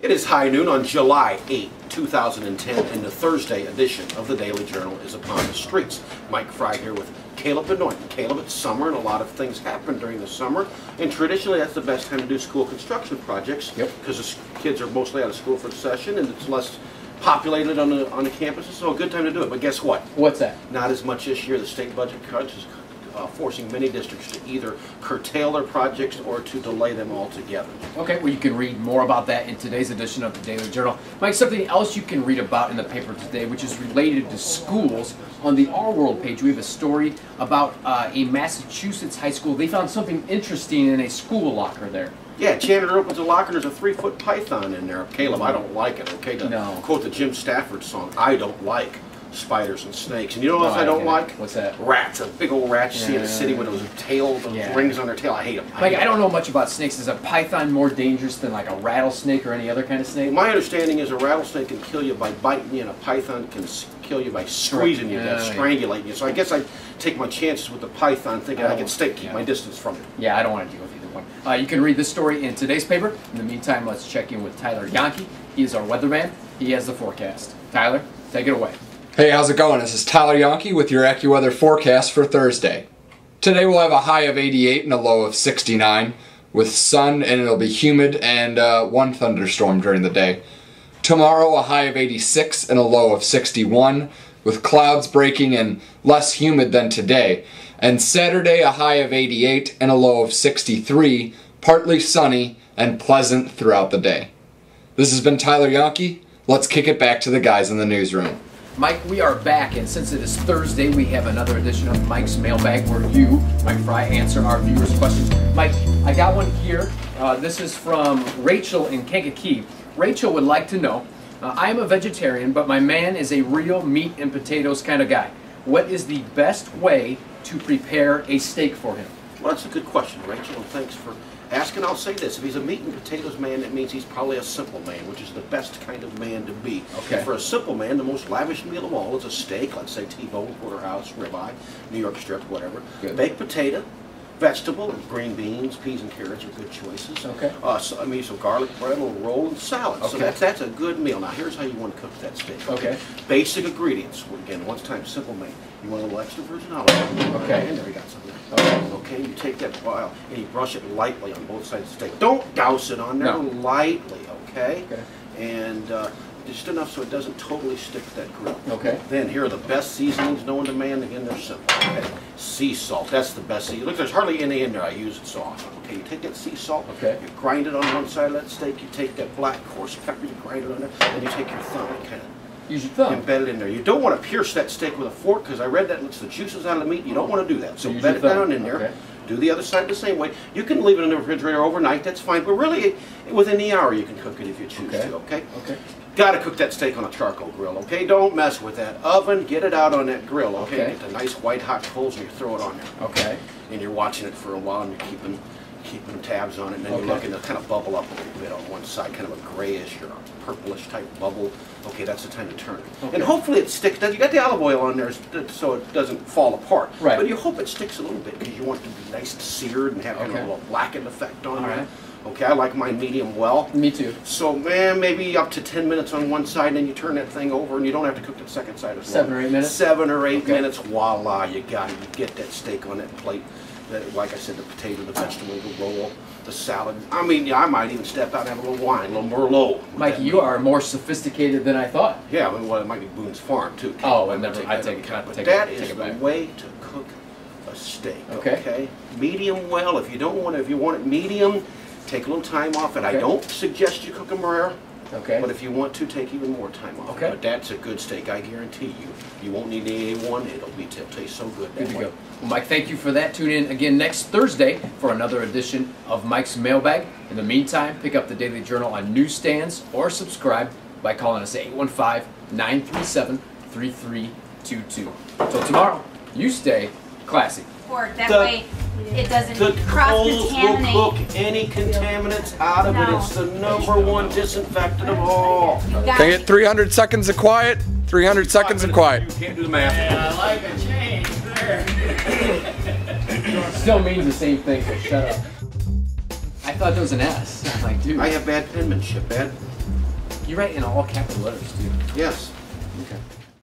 It is high noon on July 8, 2010, and the Thursday edition of the Daily Journal is upon the streets. Mike Fry here with Caleb Benoit. Caleb, it's summer and a lot of things happen during the summer, and traditionally that's the best time to do school construction projects because the kids are mostly out of school for the session and it's less populated on the campuses, so a good time to do it. But guess what? What's that? Not as much this year. The state budget cuts is forcing many districts to either curtail their projects or to delay them altogether. Okay, well you can read more about that in today's edition of the Daily Journal. Mike, something else you can read about in the paper today, which is related to schools. On the Our World page, we have a story about a Massachusetts high school. They found something interesting in a school locker there. Yeah, janitor opens a locker and there's a 3-foot python in there. Caleb, I don't like it, okay? To quote the Jim Stafford song, I don't like spiders and snakes. And you know what else I don't like? What's that? Rats. A big old rat you see in the city with those tails, those rings on their tail. I hate them. Mike, I don't know much about snakes. Is a python more dangerous than like a rattlesnake or any other kind of snake? My understanding is a rattlesnake can kill you by biting you and a python can kill you by squeezing you, strangulating you. So I guess I'd take my chances with the python thinking I can keep my distance from it. Yeah, I don't want to deal with either one. You can read this story in today's paper. In the meantime, let's check in with Tyler Yonke. He is our weatherman. He has the forecast. Tyler, take it away. Hey, how's it going? This is Tyler Yonke with your Accuweather forecast for Thursday. Today we'll have a high of 88 and a low of 69 with sun, and it'll be humid and one thunderstorm during the day. Tomorrow a high of 86 and a low of 61 with clouds breaking and less humid than today. And Saturday a high of 88 and a low of 63, partly sunny and pleasant throughout the day. This has been Tyler Yonke. Let's kick it back to the guys in the newsroom. Mike, we are back, and since it is Thursday, we have another edition of Mike's Mailbag where you, Mike Fry, answer our viewers' questions. Mike, I got one here. This is from Rachel in Kankakee. Rachel would like to know, I am a vegetarian, but my man is a real meat and potatoes kind of guy. What is the best way to prepare a steak for him? Well, that's a good question, Rachel, and thanks for asking. I'll say this, if he's a meat and potatoes man, that means he's probably a simple man, which is the best kind of man to be. Okay. And for a simple man, the most lavish meal of all is a steak, let's say T-bone, porterhouse, ribeye, New York strip, whatever. Good. Baked potato, vegetable, green beans, peas and carrots are good choices. Okay. Some garlic bread, a little roll, and salad. Okay. So that's a good meal. Now here's how you want to cook that steak. Okay. Basic ingredients. Again, once time, simple man. You want a little extra virgin olive oil. Okay. And there we got something. Okay, you take that oil and you brush it lightly on both sides of the steak. Don't douse it on there, lightly, okay? And just enough so it doesn't totally stick to that grill. Okay. Then here are the best seasonings known to man. Again, they're simple. Okay. Sea salt, that's the best seasoning. Look, there's hardly any in there. I use it so often. Okay, you take that sea salt, you grind it on one side of that steak, you take that black coarse pepper, you grind it on there, and you take your thumb and kind of use your thumb. Embed it in there. You don't want to pierce that steak with a fork because I read that lets the juices out of the meat. You don't want to do that. So bed it down in there. Do the other side the same way. You can leave it in the refrigerator overnight. That's fine. But really, within the hour, you can cook it if you choose to. Okay. Got to cook that steak on a charcoal grill. Okay. Don't mess with that oven. Get it out on that grill. Okay. Get the nice white hot coals and you throw it on there. Okay. And you're watching it for a while and you're keeping tabs on it, and then you're looking to kind of bubble up a little bit on one side, kind of a grayish or a purplish type bubble. Okay, that's the time to turn it. And hopefully it sticks. You got the olive oil on there so it doesn't fall apart. Right. But you hope it sticks a little bit because you want it to be nice and seared and have kind of a little blackened effect on there. Okay, I like mine medium well. Me too. So, maybe up to 10 minutes on one side, and then you turn that thing over, and you don't have to cook the second side as well. 7 or 8 minutes? 7 or 8 minutes, voila, you got it. You get that steak on that plate. Like I said, the potato, the vegetable, the roll, the salad. I mean, I might even step out and have a little wine, a little Merlot. Mike, you are more sophisticated than I thought. Yeah, well, it might be Boone's Farm, too. Oh, I take it. But that is the way to cook a steak, okay? Medium well. If you want it medium, take a little time off it. I don't suggest you cook them rare. Okay. But if you want to, take even more time off. Okay. But that's a good steak, I guarantee you. You won't need the A1. It'll taste so good. Good to go. Well, Mike, thank you for that. Tune in again next Thursday for another edition of Mike's Mailbag. In the meantime, pick up the Daily Journal on newsstands or subscribe by calling us at 815-937-3322. Until tomorrow, you stay classy. That way it doesn't cross-contaminate. Will cook any contaminants out of it. It's the #1 disinfectant of all. Can I get 300 seconds of quiet? 300 seconds of quiet. You can't do the math. Yeah, I like a change there. Still means the same thing, so shut up. I thought there was an S. I'm like, dude. I have bad penmanship, You write in all capital letters, too. Yes. Okay.